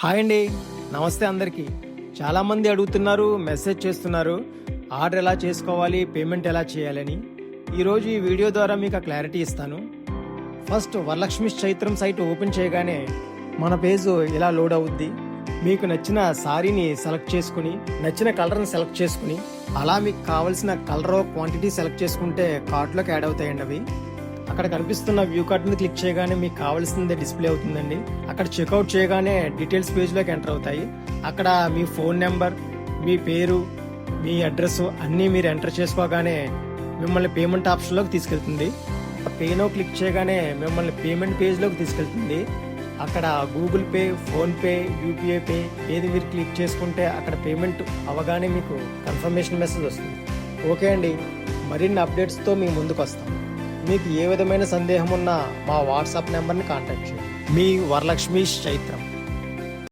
Hi అండి, నమస్తే అందరికీ. చాలామంది అడుగుతున్నారు, మెసేజ్ చేస్తున్నారు ఆర్డర్ ఎలా చేసుకోవాలి, పేమెంట్ ఎలా చేయాలని. ఈరోజు ఈ వీడియో ద్వారా మీకు ఆ క్లారిటీ ఇస్తాను. ఫస్ట్ వరలక్ష్మి చైత్రం సైట్ ఓపెన్ చేయగానే మన పేజ్ ఇలా లోడ్ అవుద్ది. మీకు నచ్చిన సారీని సెలెక్ట్ చేసుకుని, నచ్చిన కలర్ని సెలెక్ట్ చేసుకుని, అలా మీకు కావాల్సిన కలర్ క్వాంటిటీ సెలెక్ట్ చేసుకుంటే కార్ట్లోకి యాడ్ అవుతాయండి అవి. అక్కడ కనిపిస్తున్న వ్యూ కార్డ్ని క్లిక్ చేయగానే మీకు కావాల్సిందే డిస్ప్లే అవుతుందండి. అక్కడ చెక్అవుట్ చేయగానే డీటెయిల్స్ పేజ్లోకి ఎంటర్ అవుతాయి. అక్కడ మీ ఫోన్ నెంబర్, మీ పేరు, మీ అడ్రస్ అన్నీ మీరు ఎంటర్ చేసుకోగానే మిమ్మల్ని పేమెంట్ ఆప్షన్లోకి తీసుకెళ్తుంది. పేనో క్లిక్ చేయగానే మిమ్మల్ని పేమెంట్ పేజ్లోకి తీసుకెళ్తుంది. అక్కడ Google pay, PhonePe, UPI pay ఏది మీరు క్లిక్ చేసుకుంటే అక్కడ పేమెంట్ అవగానే మీకు కన్ఫర్మేషన్ మెసేజ్ వస్తుంది. ఓకే అండి, మరిన్ని అప్డేట్స్తో మీ ముందుకు వస్తాం. మీకు ఏ విధమైన సందేహం ఉన్నా మా వాట్సాప్ నెంబర్ని కాంటాక్ట్ చేయండి. మీ వరలక్ష్మి చైత్రం.